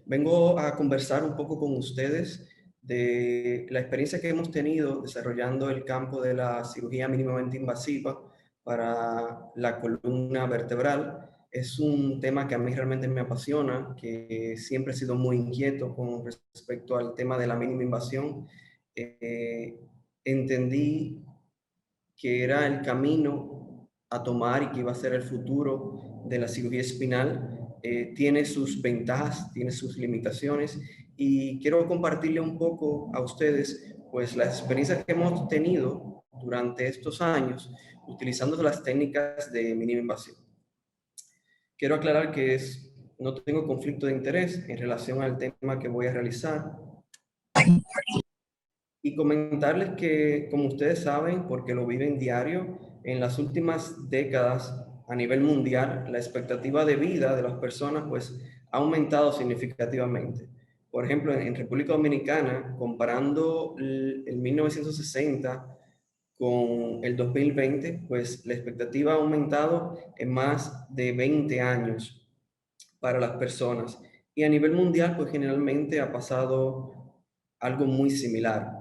Vengo a conversar un poco con ustedes de la experiencia que hemos tenido desarrollando el campo de la cirugía mínimamente invasiva para la columna vertebral. Es un tema que a mí realmente me apasiona, que siempre he sido muy inquieto con respecto al tema de la mínima invasión. Eh, Entendí que era el camino a tomar y que iba a ser el futuro de la cirugía espinal. Tiene sus ventajas, tiene sus limitaciones y quiero compartirle un poco a ustedes pues las experiencias que hemos tenido durante estos años utilizando las técnicas de mínima invasión. Quiero aclarar que no tengo conflicto de interés en relación al tema que voy a realizar y comentarles que, como ustedes saben, porque lo viven diario, en las últimas décadas a nivel mundial, la expectativa de vida de las personas pues ha aumentado significativamente. Por ejemplo, en República Dominicana, comparando el 1960 con el 2020, pues la expectativa ha aumentado en más de 20 años para las personas. Y a nivel mundial, pues generalmente ha pasado algo muy similar.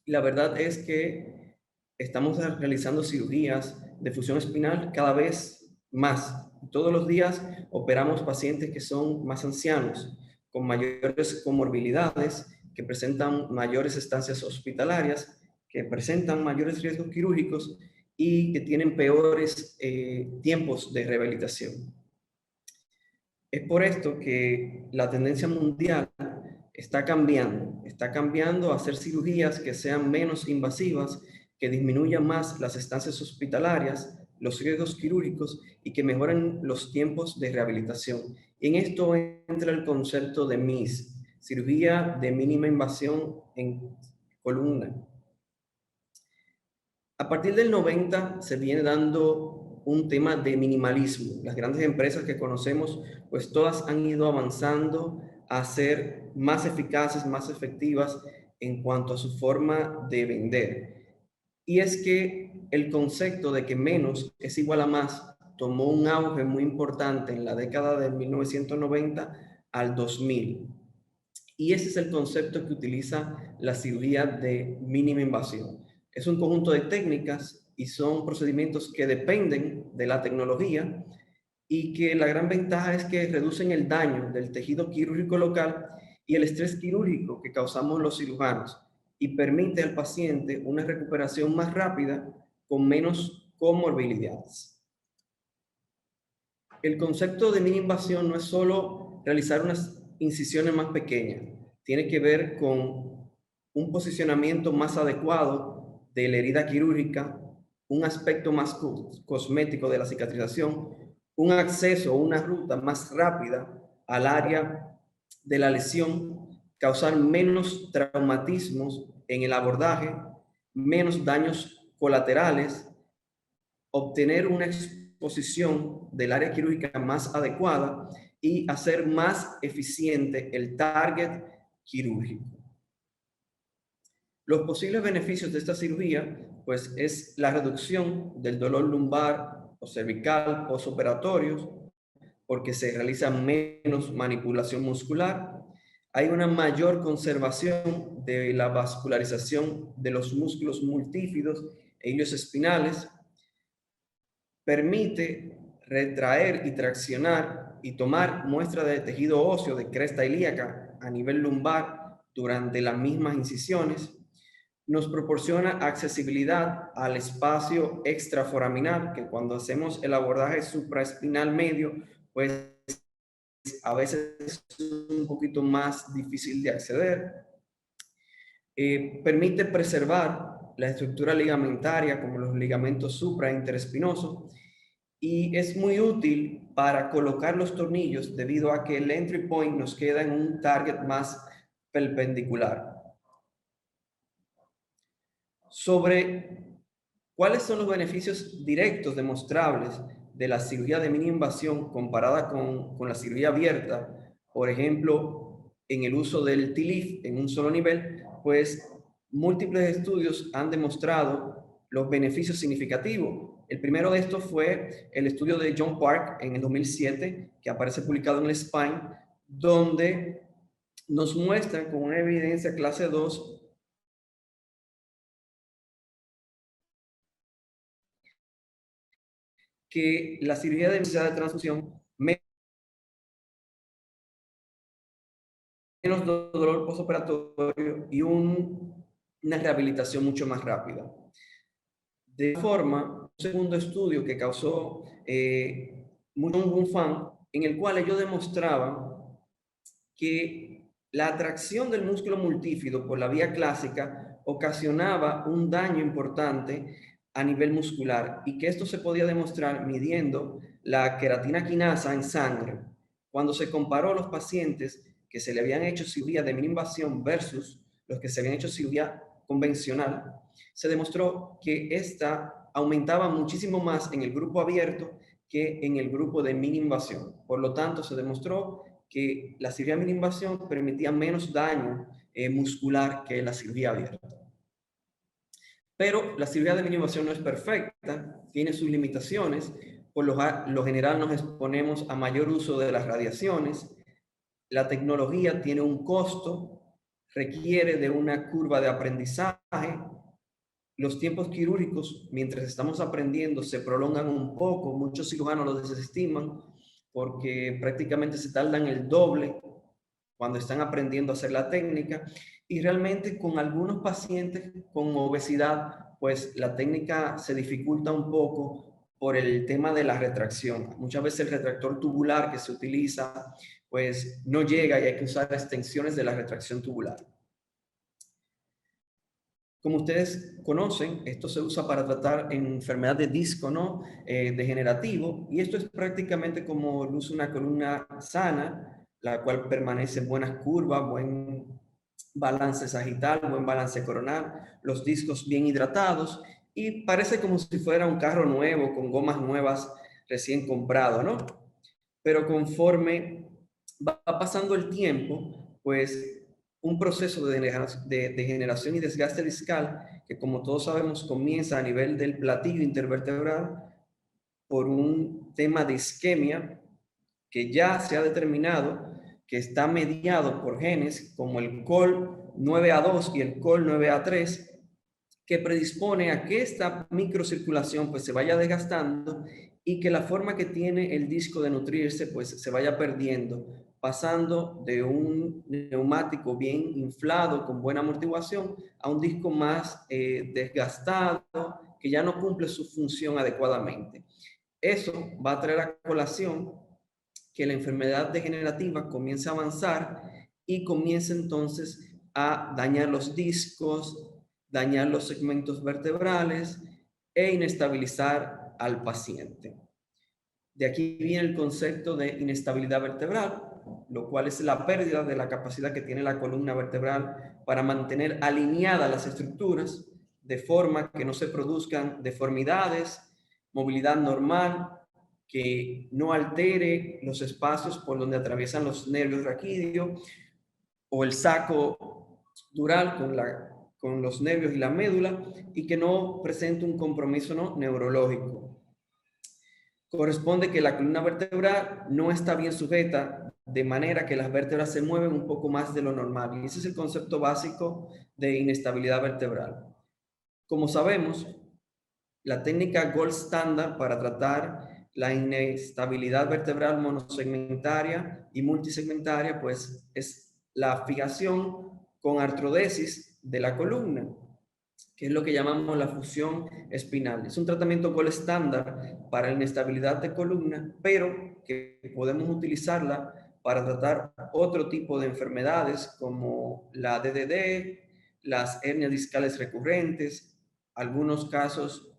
La verdad es que estamos realizando cirugías de fusión espinal cada vez más. Todos los días operamos pacientes que son más ancianos, con mayores comorbilidades, que presentan mayores estancias hospitalarias, que presentan mayores riesgos quirúrgicos y que tienen peores tiempos de rehabilitación. Es por esto que la tendencia mundial está cambiando a hacer cirugías que sean menos invasivas, que disminuyan más las estancias hospitalarias, los riesgos quirúrgicos y que mejoren los tiempos de rehabilitación. Y en esto entra el concepto de MIS, cirugía de mínima invasión en columna. A partir del 90 se viene dando un tema de minimalismo. Las grandes empresas que conocemos, pues todas han ido avanzando a ser más eficaces, más efectivas en cuanto a su forma de vender. Y es que el concepto de que menos es igual a más tomó un auge muy importante en la década de 1990 al 2000. Y ese es el concepto que utiliza la cirugía de mínima invasión. Es un conjunto de técnicas y son procedimientos que dependen de la tecnología y que la gran ventaja es que reducen el daño del tejido quirúrgico local y el estrés quirúrgico que causamos los cirujanos y permite al paciente una recuperación más rápida con menos comorbilidades. El concepto de mínima invasión no es solo realizar unas incisiones más pequeñas, tiene que ver con un posicionamiento más adecuado de la herida quirúrgica, un aspecto más cosmético de la cicatrización, un acceso o una ruta más rápida al área de la lesión, causar menos traumatismos en el abordaje, menos daños colaterales, obtener una exposición del área quirúrgica más adecuada y hacer más eficiente el target quirúrgico. Los posibles beneficios de esta cirugía, pues, es la reducción del dolor lumbar o cervical postoperatorios, porque se realiza menos manipulación muscular. Hay una mayor conservación de la vascularización de los músculos multífidos e ilios espinales. Permite retraer y traccionar y tomar muestra de tejido óseo de cresta ilíaca a nivel lumbar durante las mismas incisiones. Nos proporciona accesibilidad al espacio extraforaminal, que cuando hacemos el abordaje supraespinal medio, pues a veces es un poquito más difícil de acceder. Permite preservar la estructura ligamentaria como los ligamentos suprainterespinosos y es muy útil para colocar los tornillos debido a que el entry point nos queda en un target más perpendicular. Sobre cuáles son los beneficios directos demostrables de la cirugía de mínima invasión comparada con la cirugía abierta, por ejemplo, en el uso del TLIF en un solo nivel, pues múltiples estudios han demostrado los beneficios significativos. El primero de estos fue el estudio de John Park en el 2007, que aparece publicado en el Spine, donde nos muestran con una evidencia clase 2 que la cirugía de necesidad de transfusión menos dolor postoperatorio y una rehabilitación mucho más rápida. De forma, un segundo estudio que causó mucho fan, en el cual ellos demostraban que la atracción del músculo multífido por la vía clásica ocasionaba un daño importante a nivel muscular y que esto se podía demostrar midiendo la queratina quinasa en sangre. Cuando se comparó a los pacientes que se le habían hecho cirugía de mínima invasión versus los que se habían hecho cirugía convencional, se demostró que esta aumentaba muchísimo más en el grupo abierto que en el grupo de mínima invasión. Por lo tanto, se demostró que la cirugía de mínima invasión permitía menos daño muscular que la cirugía abierta. Pero la cirugía de mínima invasión no es perfecta, tiene sus limitaciones. Por lo general nos exponemos a mayor uso de las radiaciones. La tecnología tiene un costo, requiere de una curva de aprendizaje. Los tiempos quirúrgicos, mientras estamos aprendiendo, se prolongan un poco. Muchos cirujanos lo desestiman porque prácticamente se tardan el doble cuando están aprendiendo a hacer la técnica. Y realmente con algunos pacientes con obesidad, pues la técnica se dificulta un poco por el tema de la retracción. Muchas veces el retractor tubular que se utiliza, pues no llega y hay que usar extensiones de la retracción tubular. Como ustedes conocen, esto se usa para tratar enfermedad de disco, ¿no? Degenerativo, y esto es prácticamente como luce una columna sana, la cual permanece en buenas curvas, buen balance sagital, buen balance coronal, los discos bien hidratados, y parece como si fuera un carro nuevo, con gomas nuevas recién comprado, ¿no? Pero conforme va pasando el tiempo, pues un proceso de degeneración y desgaste discal que, como todos sabemos, comienza a nivel del platillo intervertebral por un tema de isquemia que ya se ha determinado que está mediado por genes como el COL9A2 y el COL9A3, que predispone a que esta microcirculación pues se vaya desgastando y que la forma que tiene el disco de nutrirse pues se vaya perdiendo, pasando de un neumático bien inflado con buena amortiguación a un disco más desgastado que ya no cumple su función adecuadamente. Eso va a traer a colación que la enfermedad degenerativa comienza a avanzar y comienza entonces a dañar los discos, dañar los segmentos vertebrales e inestabilizar al paciente. De aquí viene el concepto de inestabilidad vertebral, lo cual es la pérdida de la capacidad que tiene la columna vertebral para mantener alineadas las estructuras de forma que no se produzcan deformidades, movilidad normal, que no altere los espacios por donde atraviesan los nervios raquídeos o el saco dural con los nervios y la médula, y que no presente un compromiso, ¿no?, neurológico. Corresponde que la columna vertebral no está bien sujeta, de manera que las vértebras se mueven un poco más de lo normal. Y ese es el concepto básico de inestabilidad vertebral. Como sabemos, la técnica gold standard para tratar la inestabilidad vertebral monosegmentaria y multisegmentaria, pues es la fijación con artrodesis de la columna, que es lo que llamamos la fusión espinal. Es un tratamiento gold estándar para la inestabilidad de columna, pero que podemos utilizarla para tratar otro tipo de enfermedades como la DDD, las hernias discales recurrentes, algunos casos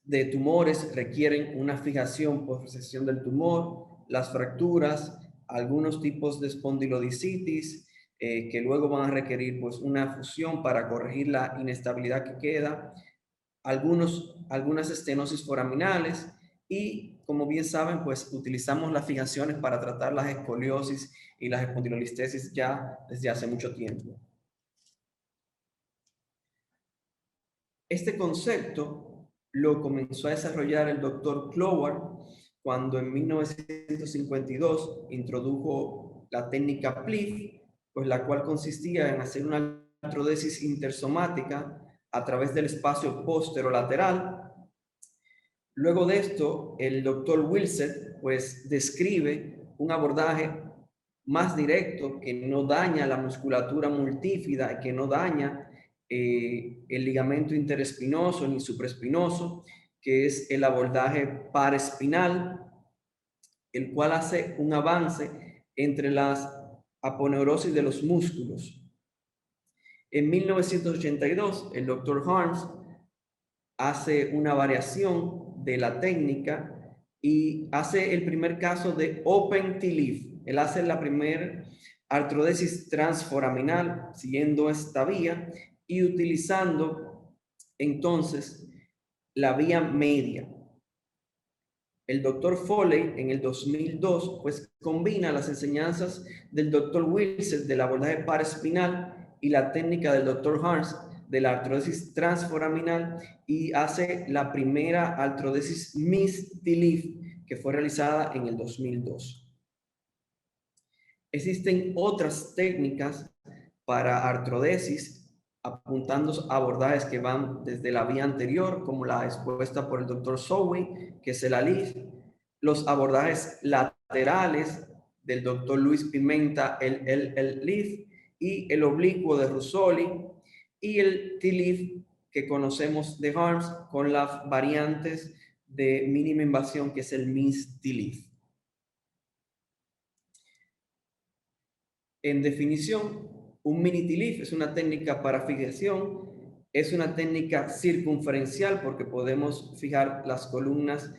de tumores requieren una fijación por recesión del tumor, las fracturas, algunos tipos de espondilodicitis, que luego van a requerir pues una fusión para corregir la inestabilidad que queda, algunas estenosis foraminales y, como bien saben, pues utilizamos las fijaciones para tratar las escoliosis y las espondilolistesis ya desde hace mucho tiempo. Este concepto lo comenzó a desarrollar el doctor Cloward cuando en 1952 introdujo la técnica PLIF, pues la cual consistía en hacer una artrodesis intersomática a través del espacio posterolateral. Luego de esto, el doctor Wilset pues describe un abordaje más directo que no daña la musculatura multífida, que no daña el ligamento interespinoso ni supraespinoso, que es el abordaje paraespinal, el cual hace un avance entre las aponeurosis de los músculos. En 1982, el doctor Harms hace una variación de la técnica y hace el primer caso de Open TLIF. Él hace la primera artrodesis transforaminal siguiendo esta vía y utilizando entonces la vía media. El doctor Foley en el 2002 pues combina las enseñanzas del doctor Wilson del abordaje paraespinal y la técnica del doctor Harms de la artrodesis transforaminal y hace la primera artrodesis MIS-TLIF que fue realizada en el 2002. Existen otras técnicas para artrodesis apuntando a abordajes que van desde la vía anterior, como la expuesta por el doctor Sowi, que es el ALIF, los abordajes laterales del doctor Luis Pimenta, el LIF, y el oblicuo de Russoli, y el TLIF que conocemos de Harms con las variantes de mínima invasión, que es el MIS-TLIF. En definición, un mini TLIF es una técnica para fijación, es una técnica circunferencial porque podemos fijar las columnas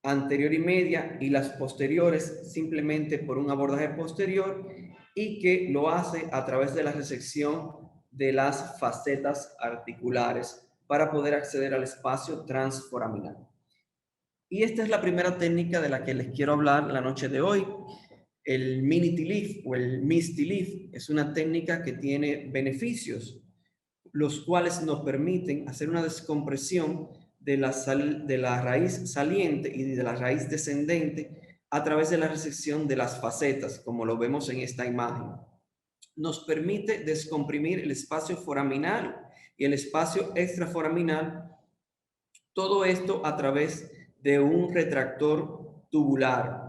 anterior y media y las posteriores simplemente por un abordaje posterior y que lo hace a través de la resección de las facetas articulares para poder acceder al espacio transforaminal. Y esta es la primera técnica de la que les quiero hablar la noche de hoy. El mini TLIF o el MIS TLIF es una técnica que tiene beneficios, los cuales nos permiten hacer una descompresión de la raíz saliente y de la raíz descendente a través de la resección de las facetas, como lo vemos en esta imagen. Nos permite descomprimir el espacio foraminal y el espacio extraforaminal, todo esto a través de un retractor tubular.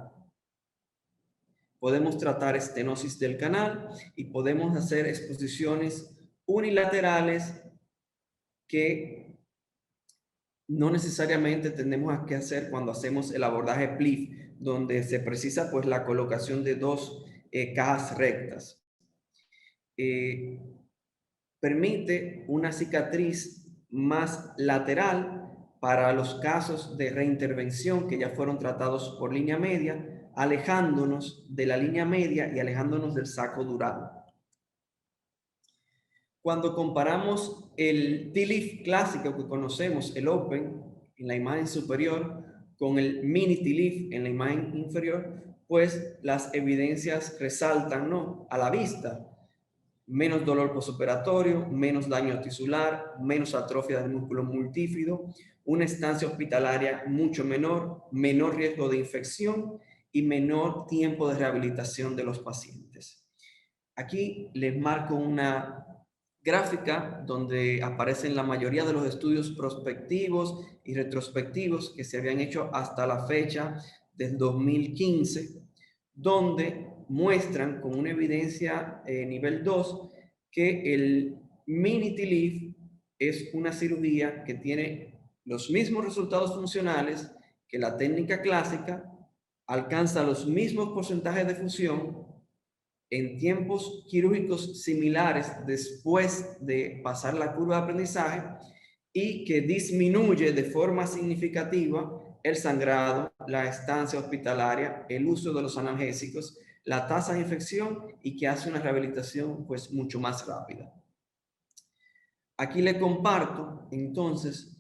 Podemos tratar estenosis del canal y podemos hacer exposiciones unilaterales que no necesariamente tenemos que hacer cuando hacemos el abordaje PLIF, donde se precisa pues la colocación de dos cajas rectas. Permite una cicatriz más lateral para los casos de reintervención que ya fueron tratados por línea media, alejándonos de la línea media y alejándonos del saco dural. Cuando comparamos el TLIF clásico que conocemos, el Open, en la imagen superior, con el Mini TLIF en la imagen inferior, pues las evidencias resaltan, ¿no?, a la vista. Menos dolor postoperatorio, menos daño tisular, menos atrofia del músculo multífido, una estancia hospitalaria mucho menor, menor riesgo de infección y menor tiempo de rehabilitación de los pacientes. Aquí les marco una gráfica donde aparecen la mayoría de los estudios prospectivos y retrospectivos que se habían hecho hasta la fecha del 2015, donde muestran con una evidencia nivel 2 que el mini TLIF es una cirugía que tiene los mismos resultados funcionales que la técnica clásica, alcanza los mismos porcentajes de fusión en tiempos quirúrgicos similares después de pasar la curva de aprendizaje y que disminuye de forma significativa el sangrado, la estancia hospitalaria, el uso de los analgésicos, la tasa de infección y que hace una rehabilitación pues mucho más rápida. Aquí le comparto entonces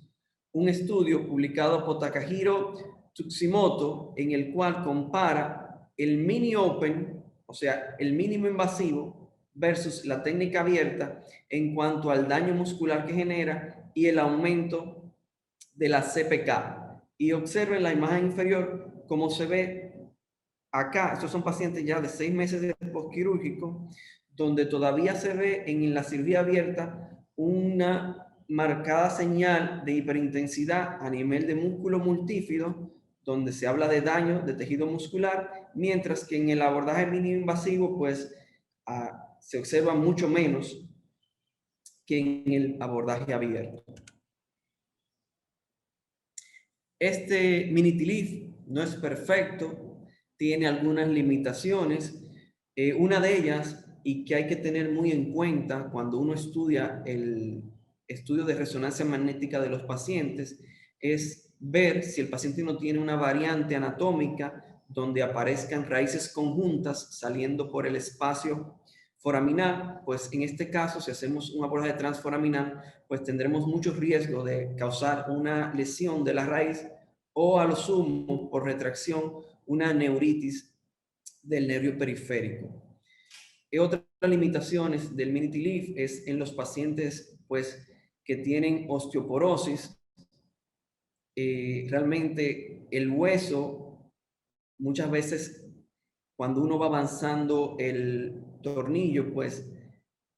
un estudio publicado por Takahiro Tsutsimoto en el cual compara el mini open, o sea, el mínimo invasivo versus la técnica abierta en cuanto al daño muscular que genera y el aumento de la CPK. Y observen la imagen inferior cómo se ve acá, estos son pacientes ya de 6 meses de postquirúrgico, donde todavía se ve en la cirugía abierta una marcada señal de hiperintensidad a nivel de músculo multífido, donde se habla de daño de tejido muscular, mientras que en el abordaje mínimo invasivo, pues se observa mucho menos que en el abordaje abierto. Este mini-TLIF no es perfecto, tiene algunas limitaciones. Una de ellas, y que hay que tener muy en cuenta cuando uno estudia el estudio de resonancia magnética de los pacientes, es ver si el paciente no tiene una variante anatómica donde aparezcan raíces conjuntas saliendo por el espacio foraminal. Pues en este caso, si hacemos un abordaje transforaminal, pues tendremos mucho riesgo de causar una lesión de la raíz o a lo sumo, por retracción, una neuritis del nervio periférico. Otras limitaciones del mini-TLIF es en los pacientes pues, que tienen osteoporosis. Realmente el hueso, muchas veces cuando uno va avanzando el tornillo, pues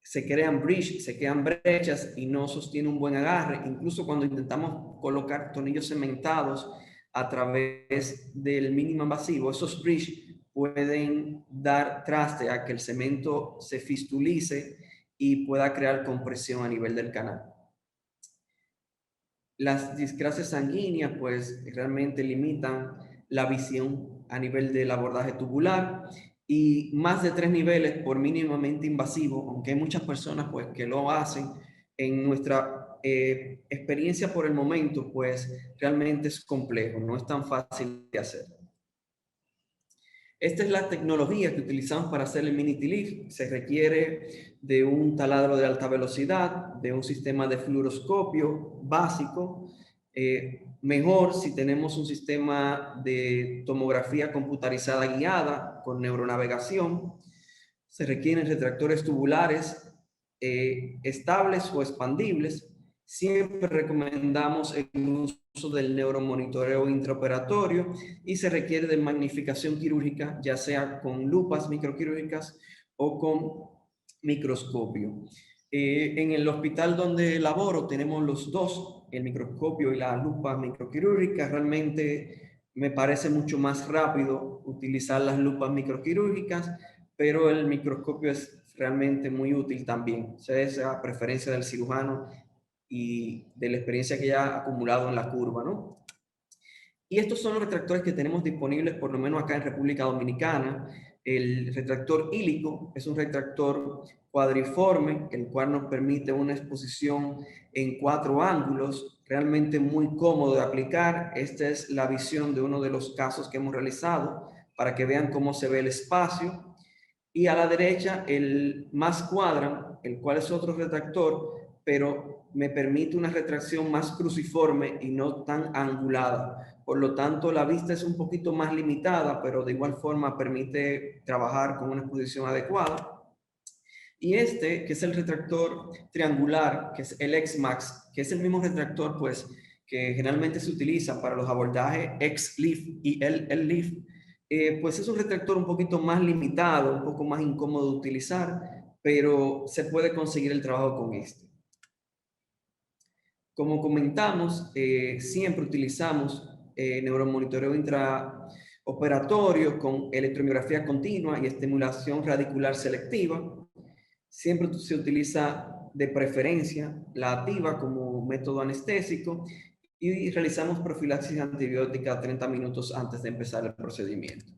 se crean breach, se crean brechas y no sostiene un buen agarre. Incluso cuando intentamos colocar tornillos cementados a través del mínimo invasivo, esos breach pueden dar traste a que el cemento se fistulice y pueda crear compresión a nivel del canal. Las discrasias sanguíneas pues realmente limitan la visión a nivel del abordaje tubular y más de 3 niveles por mínimamente invasivo, aunque hay muchas personas pues que lo hacen. En nuestra experiencia por el momento pues realmente es complejo, no es tan fácil de hacer. Esta es la tecnología que utilizamos para hacer el mini-TLIF. Se requiere de un taladro de alta velocidad, de un sistema de fluoroscopio básico. Mejor si tenemos un sistema de tomografía computarizada guiada con neuronavegación. Se requieren retractores tubulares estables o expandibles. Siempre recomendamos el uso del neuromonitoreo intraoperatorio y se requiere de magnificación quirúrgica, ya sea con lupas microquirúrgicas o con microscopio. En el hospital donde laboro tenemos los dos, el microscopio y la lupa microquirúrgica. Realmente me parece mucho más rápido utilizar las lupas microquirúrgicas, pero el microscopio es realmente muy útil también. O sea, es a preferencia del cirujano y de la experiencia que ya ha acumulado en la curva, ¿no? Y estos son los retractores que tenemos disponibles, por lo menos acá en República Dominicana. El retractor ílico es un retractor cuadriforme, el cual nos permite una exposición en 4 ángulos, realmente muy cómodo de aplicar. Esta es la visión de uno de los casos que hemos realizado para que vean cómo se ve el espacio. Y a la derecha el más cuadran, el cual es otro retractor, pero me permite una retracción más cruciforme y no tan angulada. Por lo tanto, la vista es un poquito más limitada, pero de igual forma permite trabajar con una exposición adecuada. Y este, que es el retractor triangular, que es el X-Max, que es el mismo retractor, pues, que generalmente se utiliza para los abordajes X-Lift y L-Lift, pues es un retractor un poquito más limitado, un poco más incómodo de utilizar, pero se puede conseguir el trabajo con este. Como comentamos, siempre utilizamos neuromonitoreo intraoperatorio con electromiografía continua y estimulación radicular selectiva. Siempre se utiliza de preferencia la activa como método anestésico y realizamos profilaxis antibiótica 30 minutos antes de empezar el procedimiento.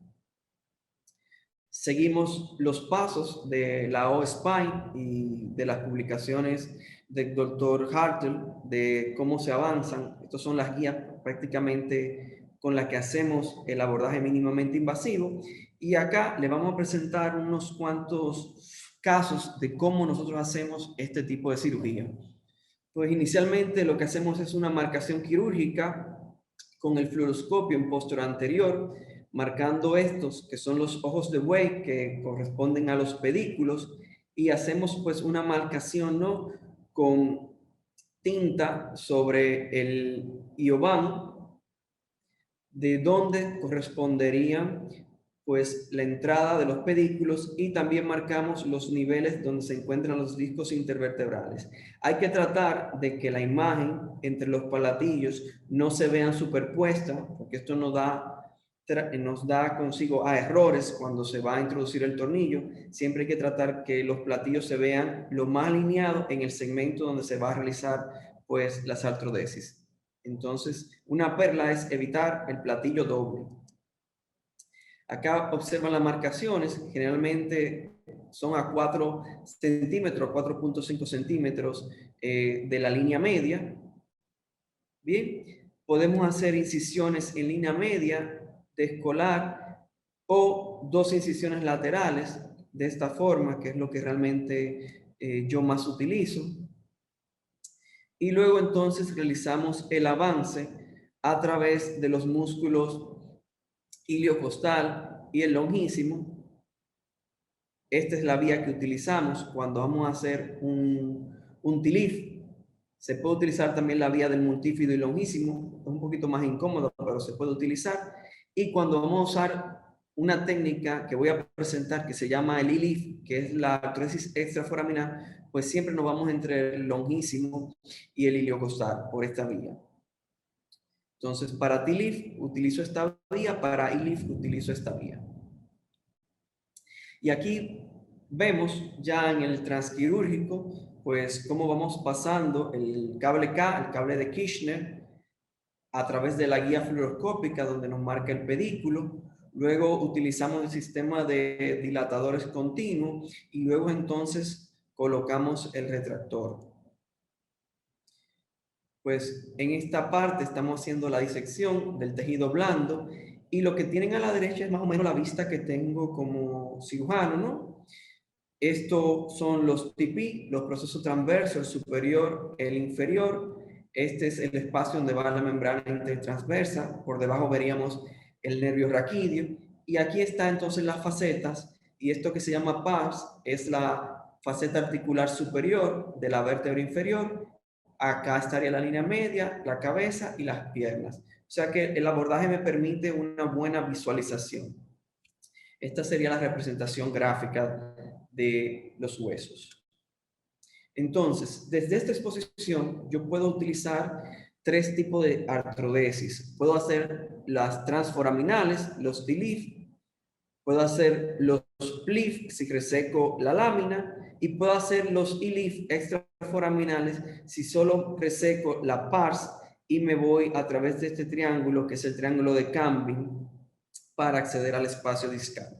Seguimos los pasos de la OSPINE y de las publicaciones del doctor Hartel de cómo se avanzan. Estas son las guías prácticamente con las que hacemos el abordaje mínimamente invasivo. Y acá le vamos a presentar unos cuantos casos de cómo nosotros hacemos este tipo de cirugía. Pues inicialmente lo que hacemos es una marcación quirúrgica con el fluoroscopio en postura anterior, marcando estos que son los ojos de buey que corresponden a los pedículos, y hacemos pues una marcación, ¿no?, con tinta sobre el iobán, de donde corresponderían pues la entrada de los pedículos y también marcamos los niveles donde se encuentran los discos intervertebrales. Hay que tratar de que la imagen entre los palatillos no se vean superpuestas, porque esto nos da consigo a errores cuando se va a introducir el tornillo. Siempre hay que tratar que los platillos se vean lo más alineados en el segmento donde se va a realizar pues las artrodesis. Entonces, una perla es evitar el platillo doble. Acá observan las marcaciones, generalmente son a 4 centímetros, 4.5 centímetros de la línea media. Bien, podemos hacer incisiones en línea media de escolar o 2 incisiones laterales de esta forma, que es lo que realmente yo más utilizo. Y luego entonces realizamos el avance a través de los músculos iliocostal y el longísimo. Esta es la vía que utilizamos cuando vamos a hacer un TLIF. Se puede utilizar también la vía del multífido y longísimo, es un poquito más incómodo, pero se puede utilizar. Y cuando vamos a usar una técnica que voy a presentar que se llama el ILIF, que es la artrodesis extraforaminal, pues siempre nos vamos entre el longísimo y el iliocostal por esta vía. Entonces, para TLIF utilizo esta vía, para ILIF utilizo esta vía. Y aquí vemos ya en el transquirúrgico, pues cómo vamos pasando el cable K, el cable de Kirchner, a través de la guía fluoroscópica donde nos marca el pedículo. Luego utilizamos el sistema de dilatadores continuos y luego entonces colocamos el retractor. Pues en esta parte estamos haciendo la disección del tejido blando y lo que tienen a la derecha es más o menos la vista que tengo como cirujano, ¿no? Estos son los TP, los procesos transversos, el superior, el inferior. Este es el espacio donde va la membrana intertransversa. Por debajo veríamos el nervio raquídeo. Y aquí está entonces las facetas. Y esto que se llama pars es la faceta articular superior de la vértebra inferior. Acá estaría la línea media, la cabeza y las piernas. O sea que el abordaje me permite una buena visualización. Esta sería la representación gráfica de los huesos. Entonces, desde esta exposición, yo puedo utilizar 3 tipos de artrodesis. Puedo hacer las transforaminales, los TLIF, puedo hacer los PLIF si reseco la lámina, y puedo hacer los ILIF extraforaminales si solo reseco la pars y me voy a través de este triángulo, que es el triángulo de Camping, para acceder al espacio discal.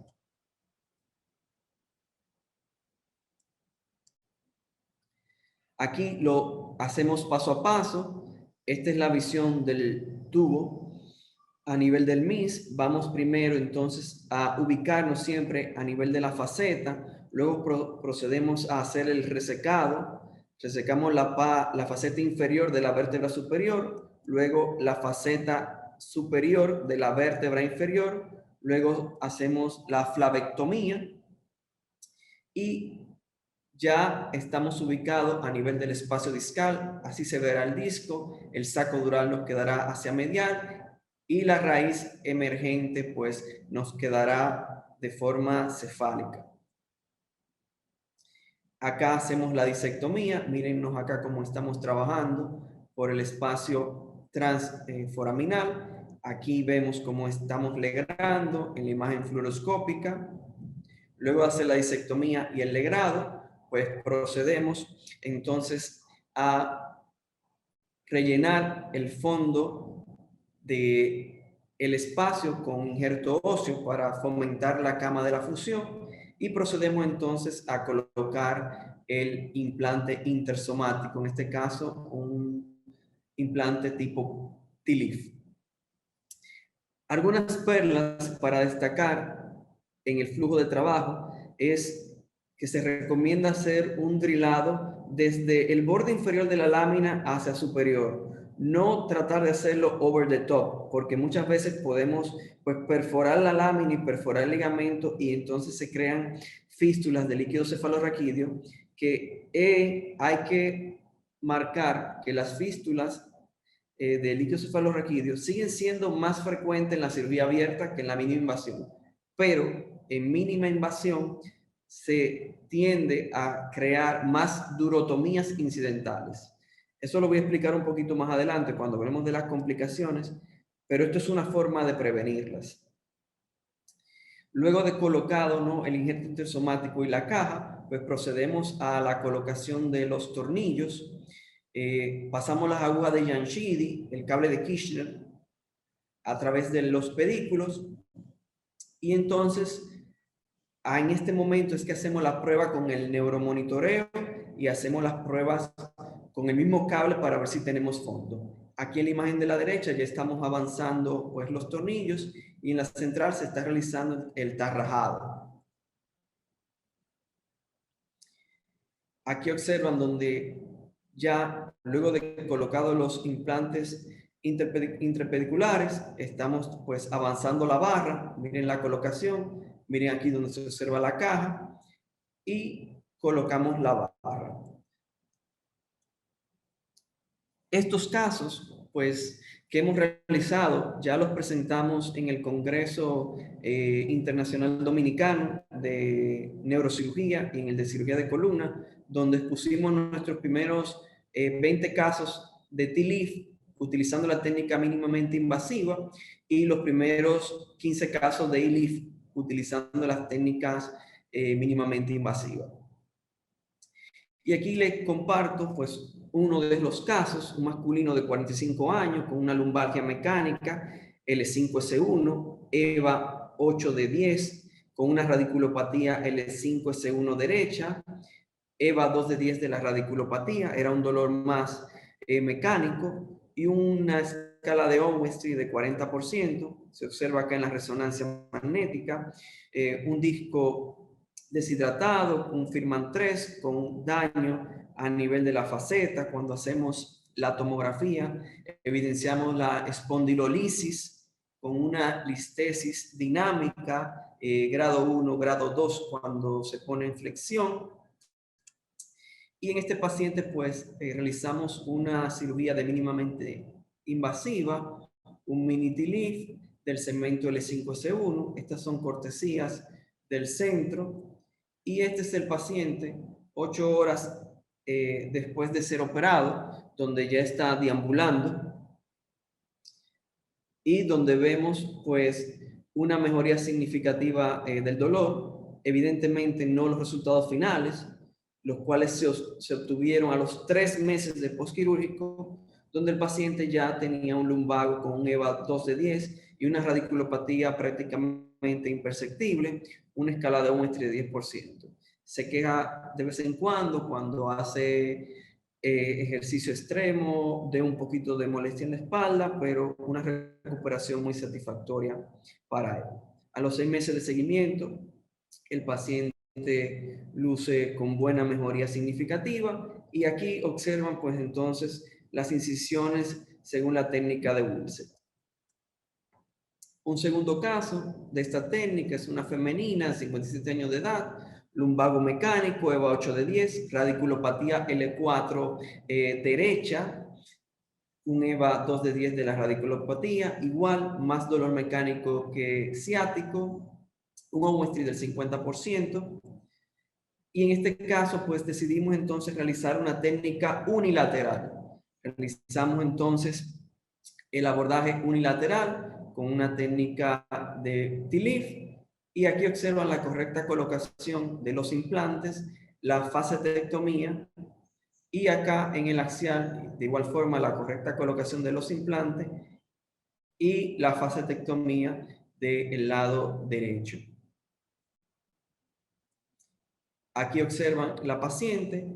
Aquí lo hacemos paso a paso. Esta es la visión del tubo a nivel del MIS. Vamos primero entonces a ubicarnos siempre a nivel de la faceta. Luego procedemos a hacer el resecado. Resecamos la faceta inferior de la vértebra superior. Luego la faceta superior de la vértebra inferior. Luego hacemos la flavectomía. Y ya estamos ubicados a nivel del espacio discal, así se verá el disco, el saco dural nos quedará hacia medial y la raíz emergente pues nos quedará de forma cefálica. Acá hacemos la disectomía, mírennos acá cómo estamos trabajando por el espacio transforaminal. Aquí vemos cómo estamos legrando en la imagen fluoroscópica. Luego de hacer la disectomía y el legrado, pues procedemos entonces a rellenar el fondo de el espacio con injerto óseo para fomentar la cama de la fusión y procedemos entonces a colocar el implante intersomático, en este caso un implante tipo TLIF. Algunas perlas para destacar en el flujo de trabajo es que se recomienda hacer un drilado desde el borde inferior de la lámina hacia superior. No tratar de hacerlo over the top, porque muchas veces podemos pues, perforar la lámina y perforar el ligamento y entonces se crean fístulas de líquido cefalorraquídeo que hay que marcar que las fístulas de líquido cefalorraquídeo siguen siendo más frecuentes en la cirugía abierta que en la mínima invasión. pero en mínima invasión se tiende a crear más durotomías incidentales. Eso lo voy a explicar un poquito más adelante cuando hablemos de las complicaciones, pero esto es una forma de prevenirlas. Luego de colocado, ¿no?, el injerto intersomático y la caja, pues procedemos a la colocación de los tornillos. Pasamos las agujas de Jamshidi, el cable de Kirchner, a través de los pedículos, y entonces en este momento es que hacemos la prueba con el neuromonitoreo y hacemos las pruebas con el mismo cable para ver si tenemos fondo. Aquí en la imagen de la derecha ya estamos avanzando pues los tornillos, y en la central se está realizando el tarrajado. Aquí observan donde ya luego de colocados los implantes intrapediculares, estamos pues avanzando la barra. Miren la colocación, miren aquí donde se observa la caja, y colocamos la barra. Estos casos, pues, que hemos realizado, ya los presentamos en el Congreso Internacional Dominicano de Neurocirugía y en el de Cirugía de Columna, donde expusimos nuestros primeros 20 casos de TLIF utilizando la técnica mínimamente invasiva, y los primeros 15 casos de ILIF utilizando las técnicas mínimamente invasivas. Y aquí les comparto pues uno de los casos, un masculino de 45 años con una lumbalgia mecánica, L5S1, EVA 8 de 10, con una radiculopatía L5S1 derecha, EVA 2 de 10 de la radiculopatía, era un dolor más mecánico, y una escala de Owenstreet de 40%, se observa acá en la resonancia magnética, un disco deshidratado, un Firman 3 con daño a nivel de la faceta. Cuando hacemos la tomografía, evidenciamos la espondilolisis con una listesis dinámica, grado 1, grado 2, cuando se pone en flexión. Y en este paciente, pues, realizamos una cirugía de mínimamente invasiva, un mini TLIF del segmento L5S1. Estas son cortesías del centro. Y este es el paciente 8 horas después de ser operado, donde ya está deambulando y donde vemos pues una mejoría significativa del dolor. Evidentemente no los resultados finales, los cuales se obtuvieron a los 3 meses de postquirúrgico, donde el paciente ya tenía un lumbago con un EVA 2 de 10 y una radiculopatía prácticamente imperceptible, una escala de Owenstreet de 10%. Se queja de vez en cuando hace ejercicio extremo, de un poquito de molestia en la espalda, pero una recuperación muy satisfactoria para él. A los 6 meses de seguimiento, el paciente luce con buena mejoría significativa, y aquí observan pues entonces las incisiones según la técnica de Wilson. Un segundo caso de esta técnica es una femenina de 57 años de edad, lumbago mecánico, EVA 8 de 10, radiculopatía L4 derecha, un EVA 2 de 10 de la radiculopatía, igual, más dolor mecánico que ciático, un Owenstreet del 50%. Y en este caso, pues decidimos entonces realizar una técnica unilateral. Realizamos entonces el abordaje unilateral con una técnica de TLIF, y aquí observan la correcta colocación de los implantes, la facetectomía, y acá en el axial, de igual forma, la correcta colocación de los implantes y la facetectomía del lado derecho. Aquí observan la paciente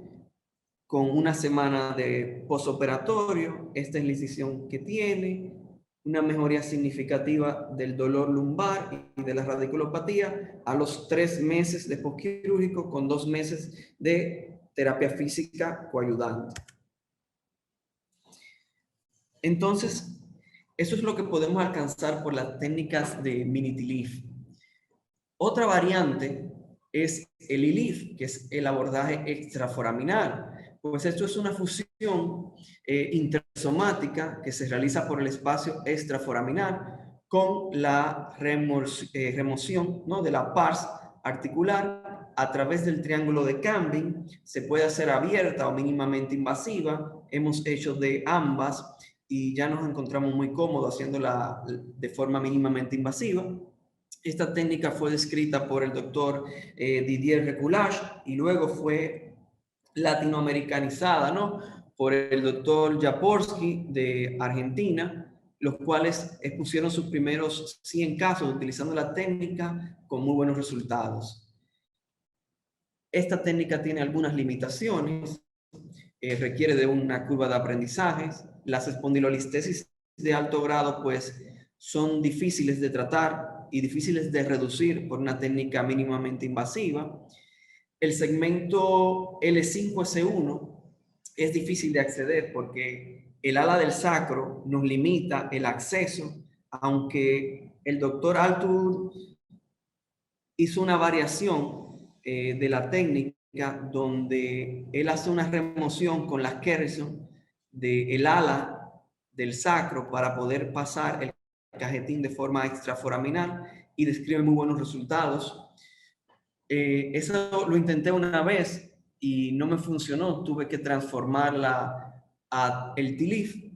con una semana de posoperatorio. Esta es la incisión que tiene, una mejoría significativa del dolor lumbar y de la radiculopatía a los 3 meses de postquirúrgico, con 2 meses de terapia física coayudante. Entonces, eso es lo que podemos alcanzar por las técnicas de mini TLIF. Otra variante es el ILIF, que es el abordaje extraforaminal. Pues esto es una fusión intersomática que se realiza por el espacio extraforaminal con la remoción, ¿no?, de la pars articular a través del triángulo de Camping. Se puede hacer abierta o mínimamente invasiva. Hemos hecho de ambas y ya nos encontramos muy cómodos haciéndola de forma mínimamente invasiva. Esta técnica fue descrita por el doctor Didier Reculage y luego fue latinoamericanizada, ¿no?, por el doctor Japorski de Argentina, los cuales expusieron sus primeros 100 casos utilizando la técnica con muy buenos resultados. Esta técnica tiene algunas limitaciones, requiere de una curva de aprendizajes. Las espondilolistesis de alto grado pues son difíciles de tratar y difíciles de reducir por una técnica mínimamente invasiva. El segmento L5S1 es difícil de acceder porque el ala del sacro nos limita el acceso, aunque el doctor Altur hizo una variación de la técnica donde él hace una remoción con las Kerrison del ala del sacro para poder pasar el cajetín de forma extraforaminal y describe muy buenos resultados. Eso lo intenté una vez y no me funcionó. Tuve que transformarla a el TLIF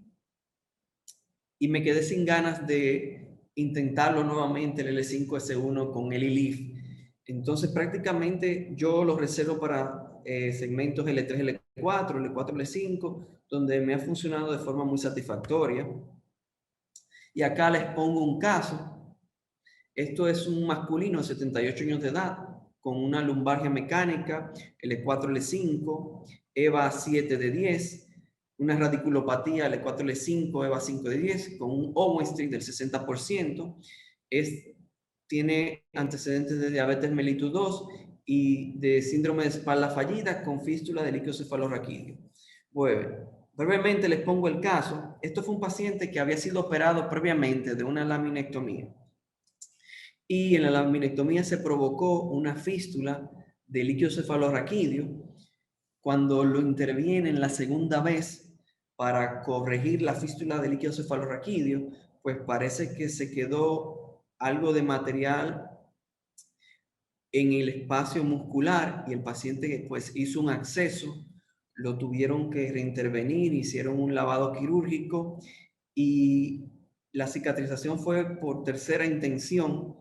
y me quedé sin ganas de intentarlo nuevamente el L5S1 con el ILIF. Entonces prácticamente yo lo reservo para segmentos L3, L4, L4, L5, donde me ha funcionado de forma muy satisfactoria. Y acá les pongo un caso. Esto es un masculino de 78 años de edad con una lumbalgia mecánica, L4, L5, EVA 7 de 10, una radiculopatía L4, L5, EVA 5 de 10, con un Owen streak del 60%, tiene antecedentes de diabetes mellitus 2 y de síndrome de espalda fallida con fístula de líquido cefalorraquídeo. Bueno, brevemente les pongo el caso. Esto fue un paciente que había sido operado previamente de una laminectomía. Y en la laminectomía se provocó una fístula de líquido cefalorraquídeo. Cuando lo intervienen la segunda vez para corregir la fístula de líquido cefalorraquídeo, pues parece que se quedó algo de material en el espacio muscular y el paciente pues hizo un acceso, lo tuvieron que reintervenir, hicieron un lavado quirúrgico y la cicatrización fue por tercera intención.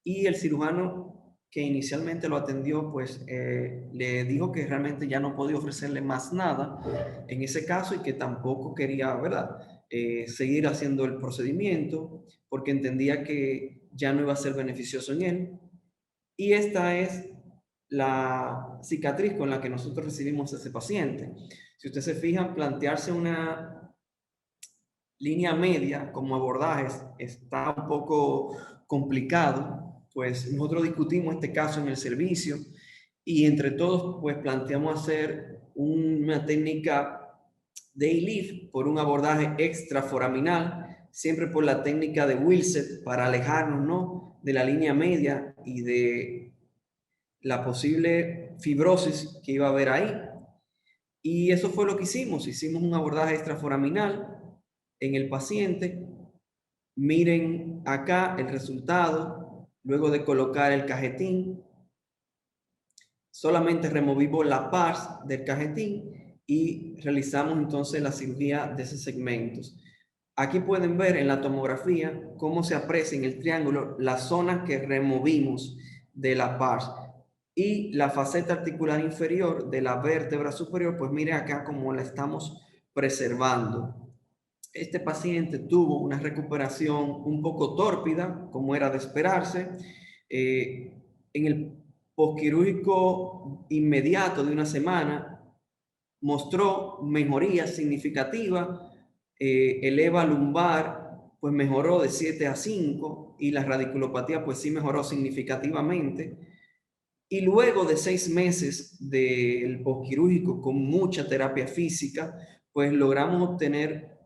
Y el cirujano que inicialmente lo atendió, pues le dijo que realmente ya no podía ofrecerle más nada en ese caso y que tampoco quería, ¿verdad?, seguir haciendo el procedimiento porque entendía que ya no iba a ser beneficioso en él. Y esta es la cicatriz con la que nosotros recibimos a ese paciente. Si ustedes se fijan, plantearse una línea media como abordajes está un poco complicado, pues nosotros discutimos este caso en el servicio y entre todos pues planteamos hacer una técnica de ILIF por un abordaje extraforaminal, siempre por la técnica de Wilset para alejarnos, ¿no?, de la línea media y de la posible fibrosis que iba a haber ahí. Y eso fue lo que hicimos. Hicimos un abordaje extraforaminal en el paciente. Miren acá el resultado. Luego de colocar el cajetín, solamente removimos la pars del cajetín y realizamos entonces la cirugía de esos segmentos. Aquí pueden ver en la tomografía cómo se aprecia en el triángulo la zona que removimos de la pars. Y la faceta articular inferior de la vértebra superior, pues mire acá cómo la estamos preservando. Este paciente tuvo una recuperación un poco tórpida, como era de esperarse. En el posquirúrgico inmediato de una semana, mostró mejoría significativa. El EVA lumbar pues mejoró de 7 a 5 y la radiculopatía pues sí mejoró significativamente. Y luego de 6 meses del posquirúrgico con mucha terapia física, pues logramos obtener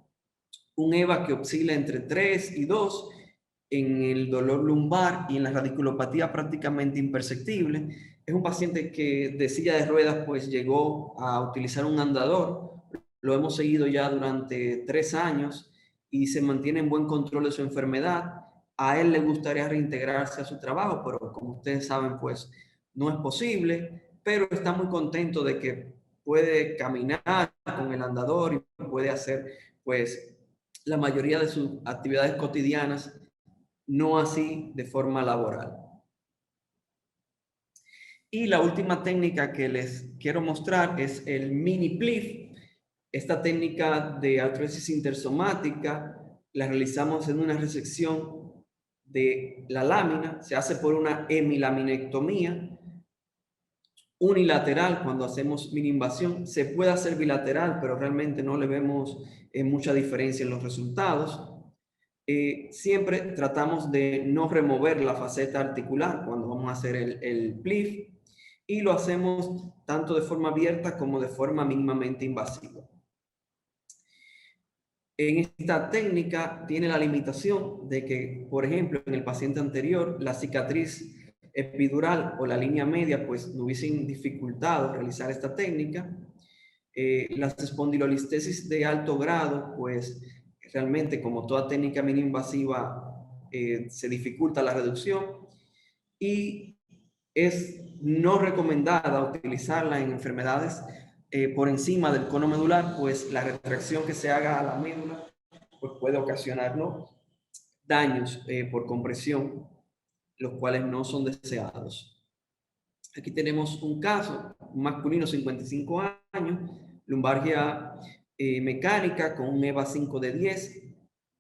un EVA que oscila entre 3 y 2 en el dolor lumbar y en la radiculopatía prácticamente imperceptible. Es un paciente que de silla de ruedas pues llegó a utilizar un andador. Lo hemos seguido ya durante 3 años y se mantiene en buen control de su enfermedad. A él le gustaría reintegrarse a su trabajo, pero como ustedes saben, pues no es posible, pero está muy contento de que puede caminar con el andador y puede hacer pues la mayoría de sus actividades cotidianas, no así de forma laboral. Y la última técnica que les quiero mostrar es el mini PLIF. Esta técnica de artrosis intersomática la realizamos en una resección de la lámina, se hace por una hemilaminectomía unilateral cuando hacemos mini invasión. Se puede hacer bilateral, pero realmente no le vemos mucha diferencia en los resultados. Siempre tratamos de no remover la faceta articular cuando vamos a hacer el PLIF y lo hacemos tanto de forma abierta como de forma mínimamente invasiva. En esta técnica tiene la limitación de que, por ejemplo, en el paciente anterior, la cicatriz epidural o la línea media pues no hubiesen dificultado realizar esta técnica. Las espondilolistesis de alto grado, pues realmente como toda técnica mini-invasiva se dificulta la reducción y es no recomendada utilizarla en enfermedades por encima del cono medular, pues la retracción que se haga a la médula pues puede ocasionarnos daños por compresión, los cuales no son deseados. Aquí tenemos un caso, un masculino, 55 años, lumbalgia mecánica con un EVA 5 de 10,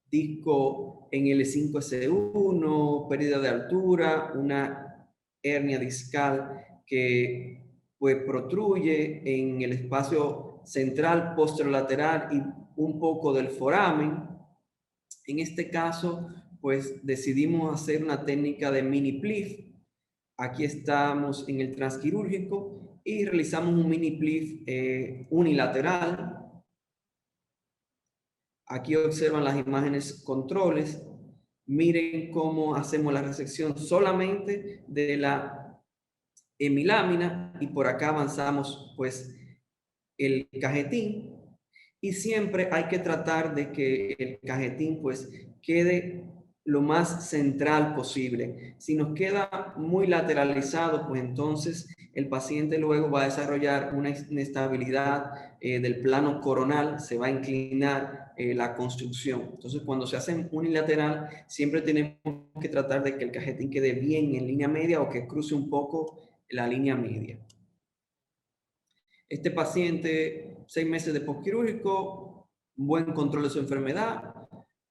disco en L5S1, pérdida de altura, una hernia discal que pues protruye en el espacio central posterolateral y un poco del foramen. En este caso, pues decidimos hacer una técnica de mini PLIF. Aquí estamos en el transquirúrgico y realizamos un mini PLIF unilateral. Aquí observan las imágenes controles. Miren cómo hacemos la resección solamente de la hemilámina y por acá avanzamos pues el cajetín y siempre hay que tratar de que el cajetín pues quede lo más central posible. Si nos queda muy lateralizado, pues entonces el paciente luego va a desarrollar una inestabilidad del plano coronal, se va a inclinar la construcción. Entonces, cuando se hace unilateral, siempre tenemos que tratar de que el cajetín quede bien en línea media o que cruce un poco la línea media. Este paciente, 6 meses de postquirúrgico, buen control de su enfermedad,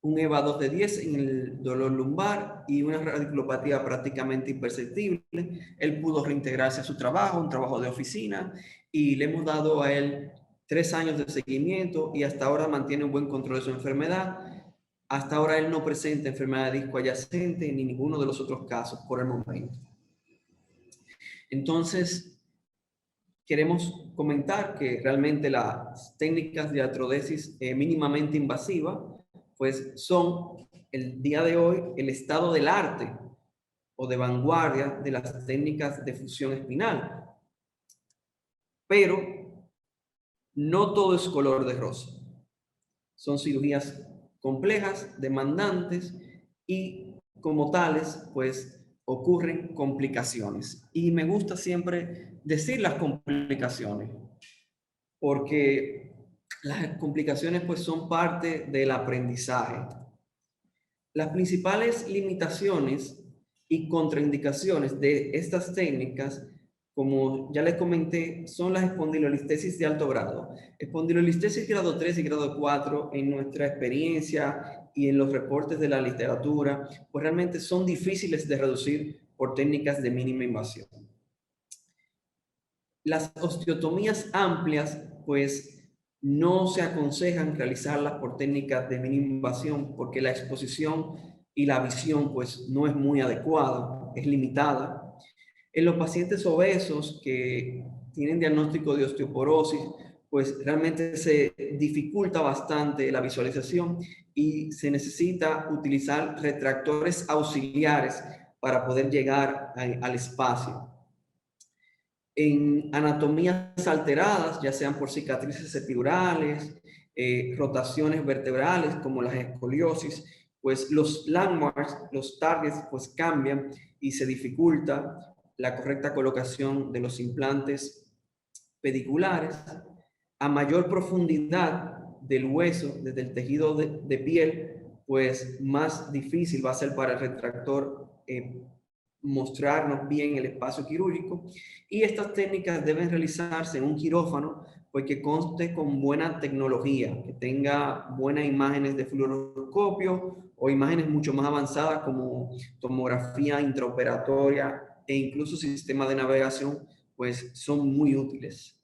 un EVA 2 de 10 en el dolor lumbar y una radiculopatía prácticamente imperceptible. Él pudo reintegrarse a su trabajo, un trabajo de oficina, y le hemos dado a él 3 años de seguimiento y hasta ahora mantiene un buen control de su enfermedad. Hasta ahora él no presenta enfermedad de disco adyacente ni ninguno de los otros casos por el momento. Entonces, queremos comentar que realmente las técnicas de artrodesis mínimamente invasiva, pues son el día de hoy el estado del arte o de vanguardia de las técnicas de fusión espinal. Pero no todo es color de rosa. Son cirugías complejas, demandantes y como tales, pues ocurren complicaciones. Y me gusta siempre decir las complicaciones, porque las complicaciones pues son parte del aprendizaje. Las principales limitaciones y contraindicaciones de estas técnicas, como ya les comenté, son las espondilolistesis de alto grado. Espondilolistesis grado 3 y grado 4, en nuestra experiencia y en los reportes de la literatura, pues realmente son difíciles de reducir por técnicas de mínima invasión. Las osteotomías amplias, pues no se aconsejan realizarlas por técnicas de mínima invasión porque la exposición y la visión pues no es muy adecuada, es limitada. En los pacientes obesos que tienen diagnóstico de osteoporosis, pues realmente se dificulta bastante la visualización y se necesita utilizar retractores auxiliares para poder llegar al espacio. En anatomías alteradas, ya sean por cicatrices epidurales, rotaciones vertebrales como las escoliosis pues los landmarks, los targets, pues cambian y se dificulta la correcta colocación de los implantes pediculares. A mayor profundidad del hueso, desde el tejido de piel, pues más difícil va a ser para el retractor mostrarnos bien el espacio quirúrgico, y estas técnicas deben realizarse en un quirófano pues que conste con buena tecnología, que tenga buenas imágenes de fluoroscopio o imágenes mucho más avanzadas como tomografía intraoperatoria e incluso sistemas de navegación, pues son muy útiles.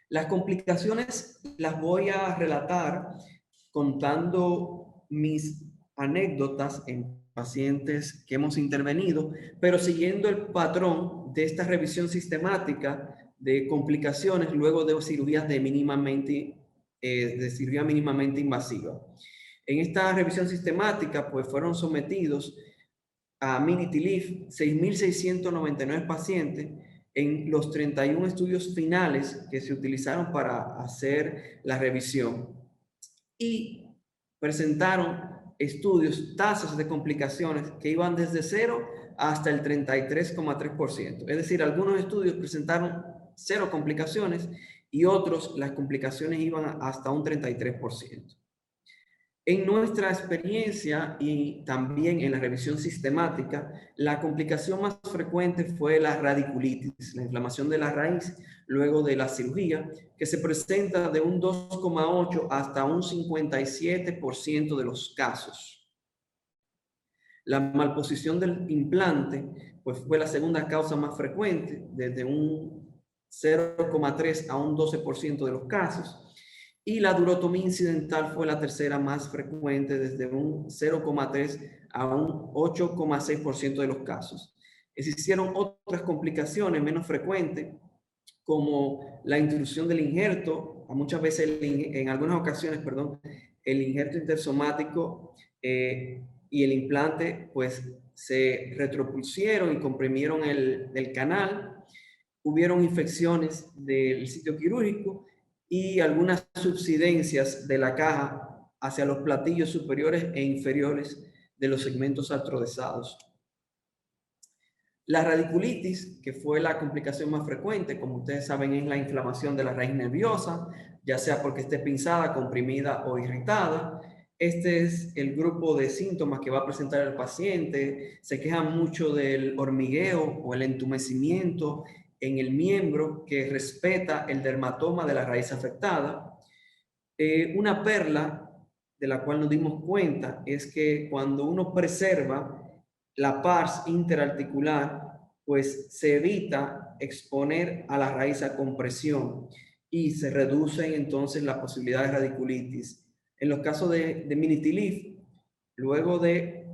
Las complicaciones las voy a relatar contando mis anécdotas en pacientes que hemos intervenido, pero siguiendo el patrón de esta revisión sistemática de complicaciones luego de cirugías de cirugía mínimamente invasiva. En esta revisión sistemática, pues fueron sometidos a Minitilif 6.699 pacientes en los 31 estudios finales que se utilizaron para hacer la revisión, y presentaron estudios, tasas de complicaciones que iban desde 0 hasta el 33,3%. Es decir, algunos estudios presentaron 0 complicaciones y otros las complicaciones iban hasta un 33%. En nuestra experiencia y también en la revisión sistemática, la complicación más frecuente fue la radiculitis, la inflamación de la raíz luego de la cirugía, que se presenta de un 2,8 hasta un 57% de los casos. La malposición del implante pues fue la segunda causa más frecuente, desde un 0,3 a un 12% de los casos. Y la durotomía incidental fue la tercera más frecuente, desde un 0,3 a un 8,6% de los casos. Existieron otras complicaciones menos frecuentes, como la intrusión del injerto, muchas veces, en algunas ocasiones, perdón, el injerto intersomático y el implante pues se retropusieron y comprimieron el canal. Hubieron infecciones del sitio quirúrgico y algunas subsidencias de la caja hacia los platillos superiores e inferiores de los segmentos artrodesados. La radiculitis, que fue la complicación más frecuente, como ustedes saben, es la inflamación de la raíz nerviosa, ya sea porque esté pinzada, comprimida o irritada. Este es el grupo de síntomas que va a presentar el paciente. Se queja mucho del hormigueo o el entumecimiento en el miembro que respeta el dermatoma de la raíz afectada. Una perla de la cual nos dimos cuenta es que cuando uno preserva la pars interarticular, pues se evita exponer a la raíz a compresión y se reduce entonces la posibilidad de radiculitis. En los casos de Minitilif, luego de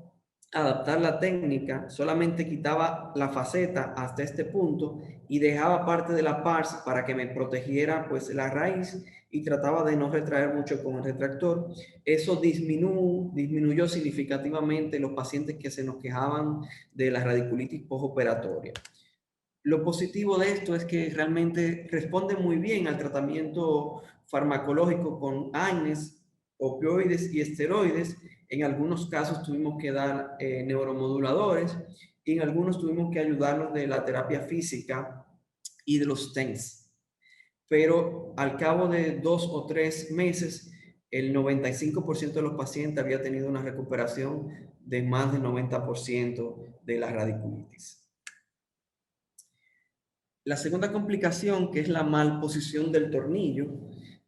adaptar la técnica, solamente quitaba la faceta hasta este punto y dejaba parte de la pars para que me protegiera pues la raíz, y trataba de no retraer mucho con el retractor. Eso disminuyó significativamente los pacientes que se nos quejaban de la radiculitis postoperatoria. Lo positivo de esto es que realmente responde muy bien al tratamiento farmacológico con AINES, opioides y esteroides. En algunos casos tuvimos que dar neuromoduladores, y en algunos tuvimos que ayudarnos de la terapia física y de los TENS. Pero al cabo de 2 o 3 meses, el 95% de los pacientes había tenido una recuperación de más del 90% de la radiculitis. La segunda complicación, que es la malposición del tornillo,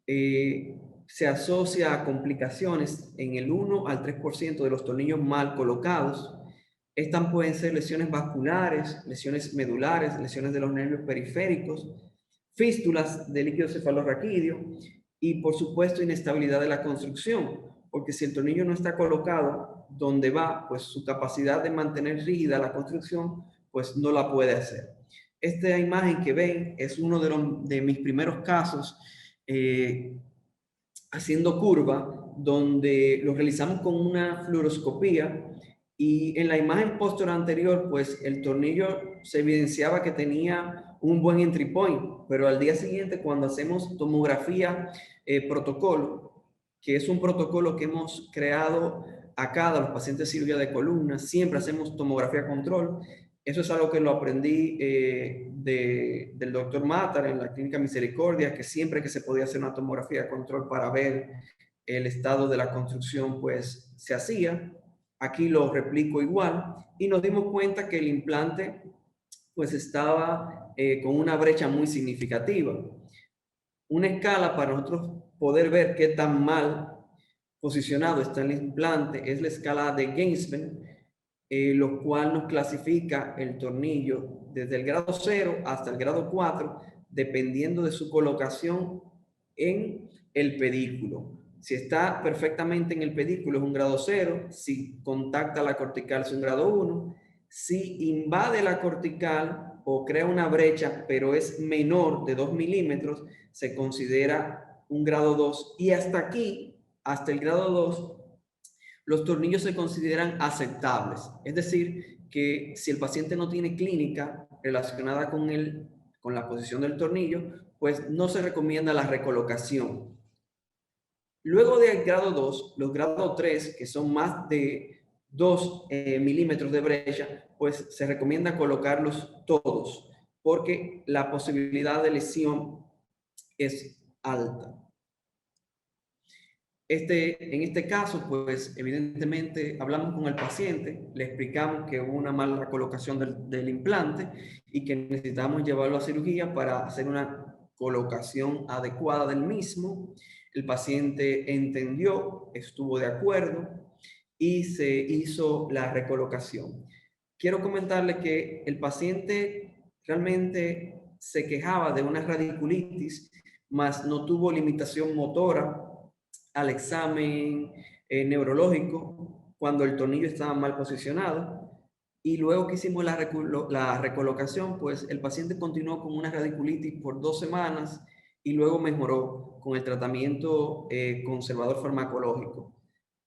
se asocia a complicaciones en el 1 al 3% de los tornillos mal colocados. Estas pueden ser lesiones vasculares, lesiones medulares, lesiones de los nervios periféricos, fístulas de líquido cefalorraquídeo y, por supuesto, inestabilidad de la construcción, porque si el tornillo no está colocado donde va, pues su capacidad de mantener rígida la construcción, pues no la puede hacer. Esta imagen que ven es uno de mis primeros casos haciendo curva, donde lo realizamos con una fluoroscopía, y en la imagen posterior anterior, pues el tornillo se evidenciaba que tenía un buen entry point, pero al día siguiente, cuando hacemos tomografía protocolo, que es un protocolo que hemos creado a cada los pacientes de cirugía de columna, siempre hacemos tomografía control. Eso es algo que lo aprendí del doctor Matar en la Clínica Misericordia, que siempre que se podía hacer una tomografía control para ver el estado de la construcción, pues se hacía. Aquí lo replico igual y nos dimos cuenta que el implante pues estaba con una brecha muy significativa. Una escala para nosotros poder ver qué tan mal posicionado está el implante es la escala de Gainsborough, lo cual nos clasifica el tornillo desde el grado 0 hasta el grado 4, dependiendo de su colocación en el pedículo. Si está perfectamente en el pedículo es un grado 0, si contacta la cortical es un grado 1, si invade la cortical o crea una brecha pero es menor de 2 milímetros, se considera un grado 2 y hasta aquí, hasta el grado 2, los tornillos se consideran aceptables. Es decir, que si el paciente no tiene clínica relacionada con la posición del tornillo, pues no se recomienda la recolocación. Luego del grado 2, los grados 3, que son más de 2 milímetros de brecha, pues se recomienda colocarlos todos, porque la posibilidad de lesión es alta. En este caso, pues evidentemente hablamos con el paciente, le explicamos que hubo una mala colocación del implante y que necesitamos llevarlo a cirugía para hacer una colocación adecuada del mismo. El paciente entendió, estuvo de acuerdo y se hizo la recolocación. Quiero comentarle que el paciente realmente se quejaba de una radiculitis, mas no tuvo limitación motora al examen neurológico cuando el tornillo estaba mal posicionado. Y luego que hicimos la recolocación, pues el paciente continuó con una radiculitis por 2 semanas y luego mejoró con el tratamiento conservador farmacológico.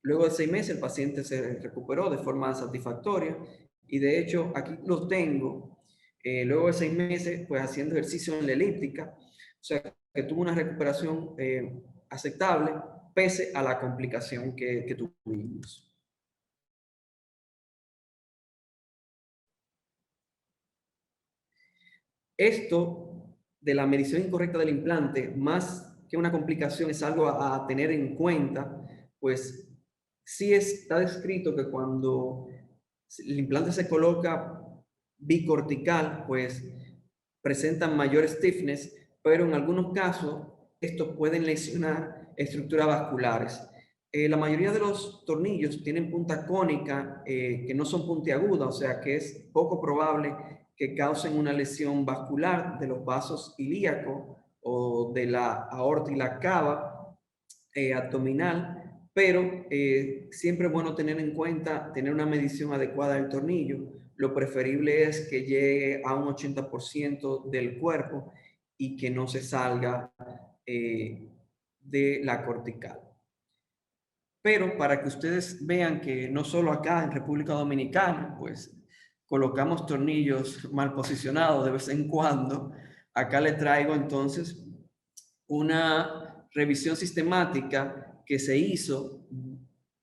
Luego de 6 meses el paciente se recuperó de forma satisfactoria y de hecho aquí los tengo, luego de 6 meses pues haciendo ejercicio en la elíptica, o sea que tuvo una recuperación aceptable pese a la complicación que tuvimos. Esto de la medición incorrecta del implante, más que una complicación, es algo a tener en cuenta, pues sí está descrito que cuando el implante se coloca bicortical, pues presentan mayor stiffness, pero en algunos casos estos pueden lesionar estructuras vasculares. La mayoría de los tornillos tienen punta cónica que no son puntiagudas, o sea que es poco probable que causen una lesión vascular de los vasos ilíacos o de la aorta y la cava abdominal, pero siempre es bueno tener en cuenta, tener una medición adecuada del tornillo. Lo preferible es que llegue a un 80% del cuerpo y que no se salga de la cortical. Pero para que ustedes vean que no solo acá en República Dominicana, pues colocamos tornillos mal posicionados de vez en cuando, acá le traigo entonces una revisión sistemática que se hizo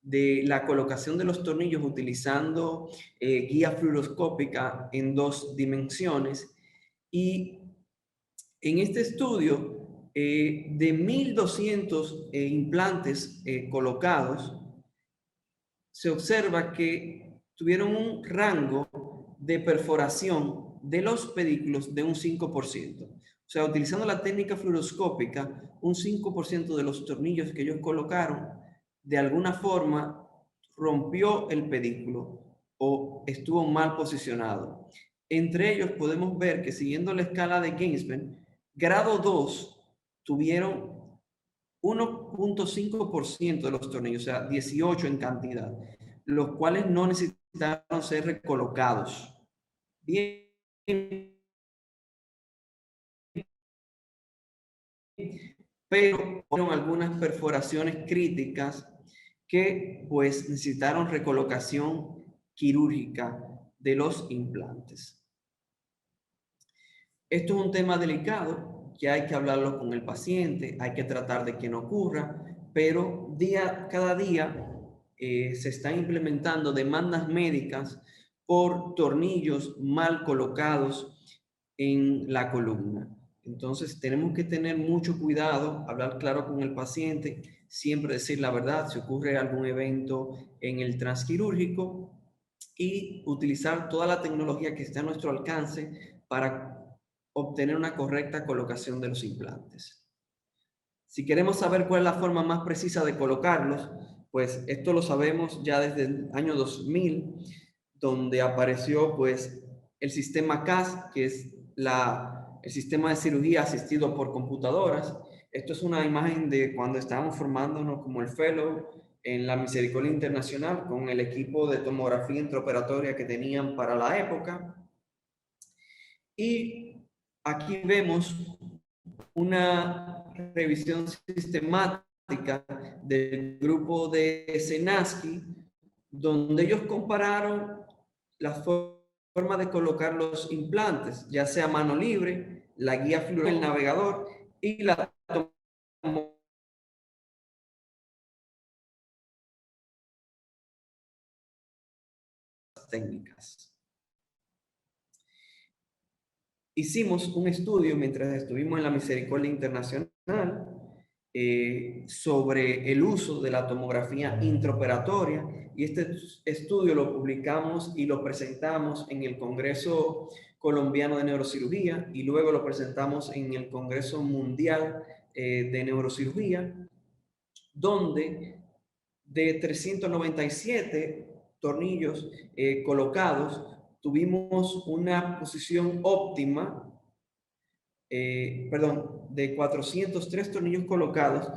de la colocación de los tornillos utilizando guía fluoroscópica en 2 dimensiones. Y en este estudio, de 1.200 implantes colocados, se observa que tuvieron un rango de perforación de los pedículos de un 5%. O sea, utilizando la técnica fluoroscópica, un 5% de los tornillos que ellos colocaron, de alguna forma rompió el pedículo o estuvo mal posicionado. Entre ellos podemos ver que siguiendo la escala de Gainsborough, grado 2 tuvieron 1.5% de los tornillos, o sea, 18 en cantidad, los cuales no necesitaron ser recolocados. Bien, pero fueron algunas perforaciones críticas que pues necesitaron recolocación quirúrgica de los implantes. Esto es un tema delicado que hay que hablarlo con el paciente, hay que tratar de que no ocurra, pero cada día se están implementando demandas médicas por tornillos mal colocados en la columna. Entonces tenemos que tener mucho cuidado, hablar claro con el paciente, siempre decir la verdad si ocurre algún evento en el transquirúrgico y utilizar toda la tecnología que está a nuestro alcance para obtener una correcta colocación de los implantes. Si queremos saber cuál es la forma más precisa de colocarlos, pues esto lo sabemos ya desde el año 2000, donde apareció pues el sistema CAS, que es el sistema de cirugía asistido por computadoras. Esto es una imagen de cuando estábamos formándonos como el fellow en la Misericordia Internacional con el equipo de tomografía intraoperatoria que tenían para la época. Y aquí vemos una revisión sistemática del grupo de Senaski, donde ellos compararon la forma de colocar los implantes, ya sea mano libre, la guía fluorescente del navegador y la técnicas. Hicimos un estudio mientras estuvimos en la Misericordia Internacional sobre el uso de la tomografía intraoperatoria, y este estudio lo publicamos y lo presentamos en el Congreso Colombiano de Neurocirugía y luego lo presentamos en el Congreso Mundial de Neurocirugía, donde de 397 tornillos colocados, tuvimos una posición óptima, de 403 tornillos colocados,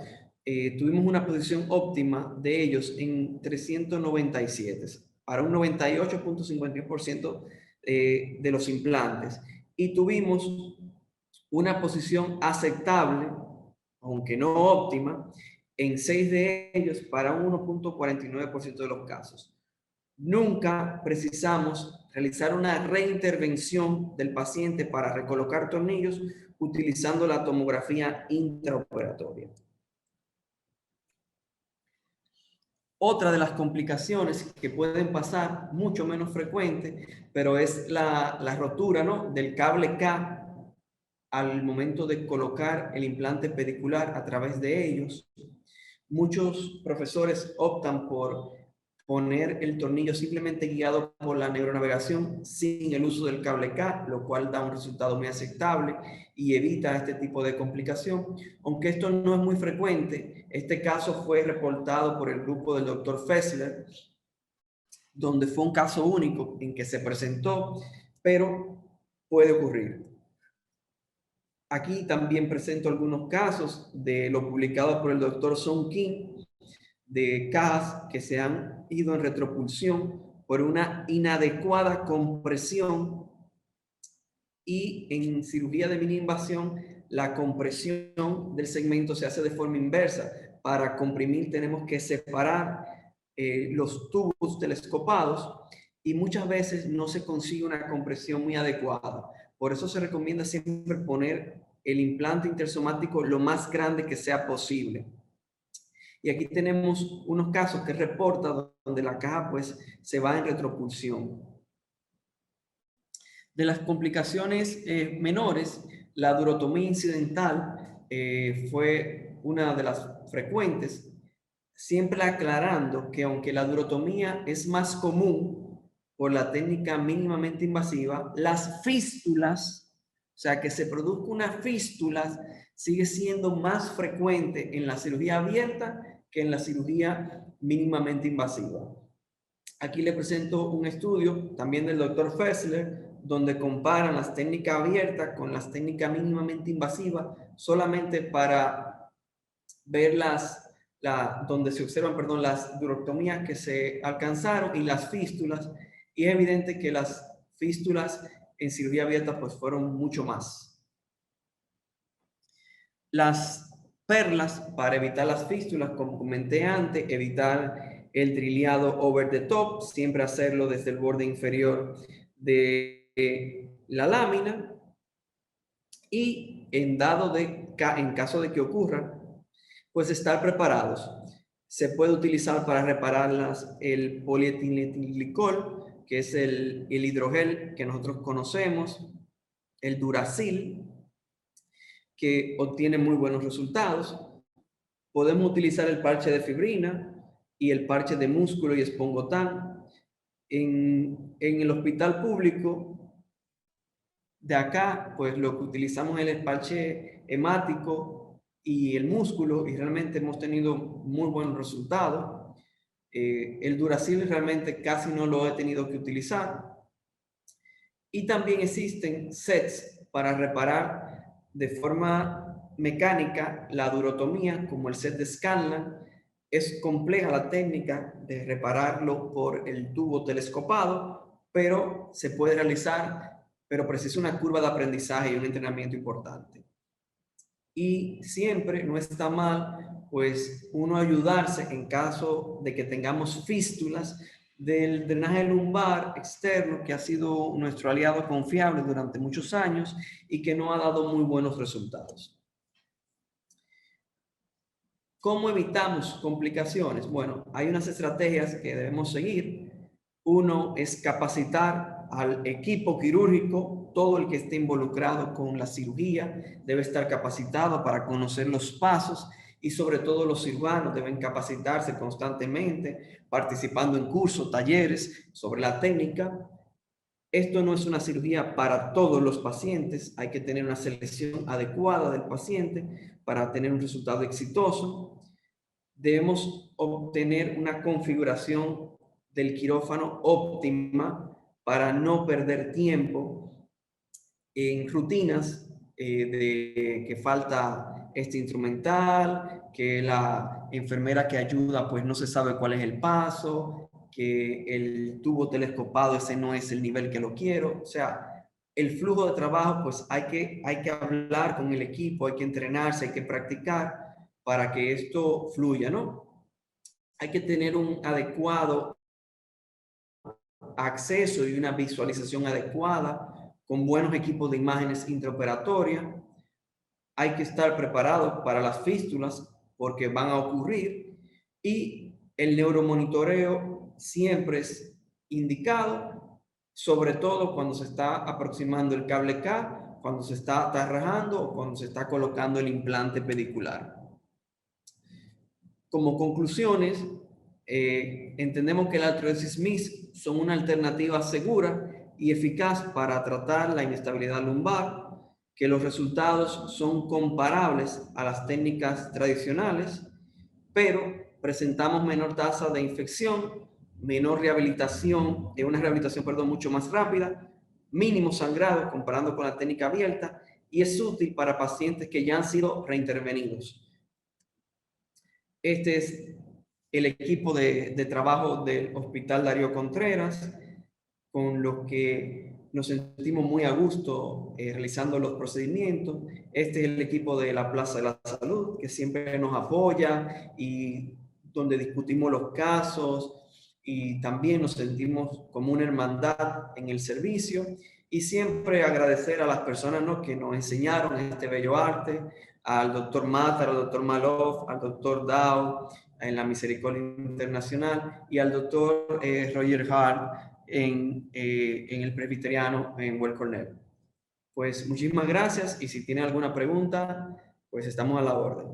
tuvimos una posición óptima de ellos en 397, para un 98.51% de los implantes. Y tuvimos una posición aceptable, aunque no óptima, en 6 de ellos para un 1.49% de los casos. Nunca precisamos realizar una reintervención del paciente para recolocar tornillos utilizando la tomografía intraoperatoria. Otra de las complicaciones que pueden pasar, mucho menos frecuente, pero es la rotura, ¿no?, del cable K al momento de colocar el implante pedicular a través de ellos. Muchos profesores optan por poner el tornillo simplemente guiado por la neuronavegación sin el uso del cable K, lo cual da un resultado muy aceptable y evita este tipo de complicación. Aunque esto no es muy frecuente, este caso fue reportado por el grupo del doctor Fessler, donde fue un caso único en que se presentó, pero puede ocurrir. Aquí también presento algunos casos de lo publicado por el doctor Song Kim, de CAS que se han ido en retropulsión por una inadecuada compresión, y en cirugía de mini invasión la compresión del segmento se hace de forma inversa. Para comprimir tenemos que separar los tubos telescopados y muchas veces no se consigue una compresión muy adecuada. Por eso se recomienda siempre poner el implante intersomático lo más grande que sea posible. Y aquí tenemos unos casos que reporta donde la caja pues se va en retropulsión. De las complicaciones menores, la durotomía incidental fue una de las frecuentes, siempre aclarando que aunque la durotomía es más común por la técnica mínimamente invasiva, las fístulas, o sea, que se produzca una fístula, sigue siendo más frecuente en la cirugía abierta que en la cirugía mínimamente invasiva. Aquí le presento un estudio también del doctor Fessler, donde comparan las técnicas abiertas con las técnicas mínimamente invasivas, solamente para ver donde se observan, las durotomías que se alcanzaron y las fístulas, y es evidente que las fístulas en cirugía abierta pues fueron mucho más. Las perlas para evitar las fístulas, como comenté antes, evitar el triliado over the top, siempre hacerlo desde el borde inferior de la lámina, y en caso de que ocurra, pues estar preparados. Se puede utilizar para repararlas el polietilenglicol, que es el hidrogel que nosotros conocemos, el Duracil, que obtiene muy buenos resultados. Podemos utilizar el parche de fibrina y el parche de músculo y espongotán. En el hospital público de acá, pues lo que utilizamos es el parche hemático y el músculo, y realmente hemos tenido muy buenos resultados. El Duracil realmente casi no lo he tenido que utilizar. Y también existen sets para reparar de forma mecánica la durotomía, como el set de Scanlan. Es compleja la técnica de repararlo por el tubo telescopado, pero se puede realizar, pero precisa una curva de aprendizaje y un entrenamiento importante. Y siempre no está mal, pues, uno ayudarse en caso de que tengamos fístulas del drenaje lumbar externo, que ha sido nuestro aliado confiable durante muchos años y que no ha dado muy buenos resultados. ¿Cómo evitamos complicaciones? Bueno, hay unas estrategias que debemos seguir. Uno es capacitar al equipo quirúrgico. Todo el que esté involucrado con la cirugía debe estar capacitado para conocer los pasos, y sobre todo los cirujanos deben capacitarse constantemente, participando en cursos, talleres sobre la técnica. Esto no es una cirugía para todos los pacientes. Hay que tener una selección adecuada del paciente para tener un resultado exitoso. Debemos obtener una configuración del quirófano óptima para no perder tiempo en rutinas de que falta este instrumental, que la enfermera que ayuda pues no se sabe cuál es el paso, que el tubo telescopado ese no es el nivel que lo quiero. O sea, el flujo de trabajo, pues hay que hablar con el equipo, hay que entrenarse, hay que practicar para que esto fluya, ¿no? Hay que tener un adecuado acceso y una visualización adecuada con buenos equipos de imágenes intraoperatorias. Hay que estar preparado para las fístulas porque van a ocurrir, y el neuromonitoreo siempre es indicado, sobre todo cuando se está aproximando el cable K, cuando se está atarrajando o cuando se está colocando el implante pedicular. Como conclusiones, entendemos que la artrodesis mixta son una alternativa segura y eficaz para tratar la inestabilidad lumbar, que los resultados son comparables a las técnicas tradicionales, pero presentamos menor tasa de infección, menor rehabilitación, una rehabilitación, perdón, mucho más rápida, mínimo sangrado comparando con la técnica abierta, y es útil para pacientes que ya han sido reintervenidos. Este es el equipo de trabajo del Hospital Darío Contreras, con los que nos sentimos muy a gusto realizando los procedimientos. Este es el equipo de la Plaza de la Salud, que siempre nos apoya y donde discutimos los casos, y también nos sentimos como una hermandad en el servicio. Y siempre agradecer a las personas, ¿no?, que nos enseñaron este bello arte, al doctor Matar, al doctor Maloff, al doctor Dow en la Misericordia Internacional, y al doctor Roger Hart en el Presbiteriano en Well Cornell. Pues muchísimas gracias, y si tiene alguna pregunta, pues estamos a la orden.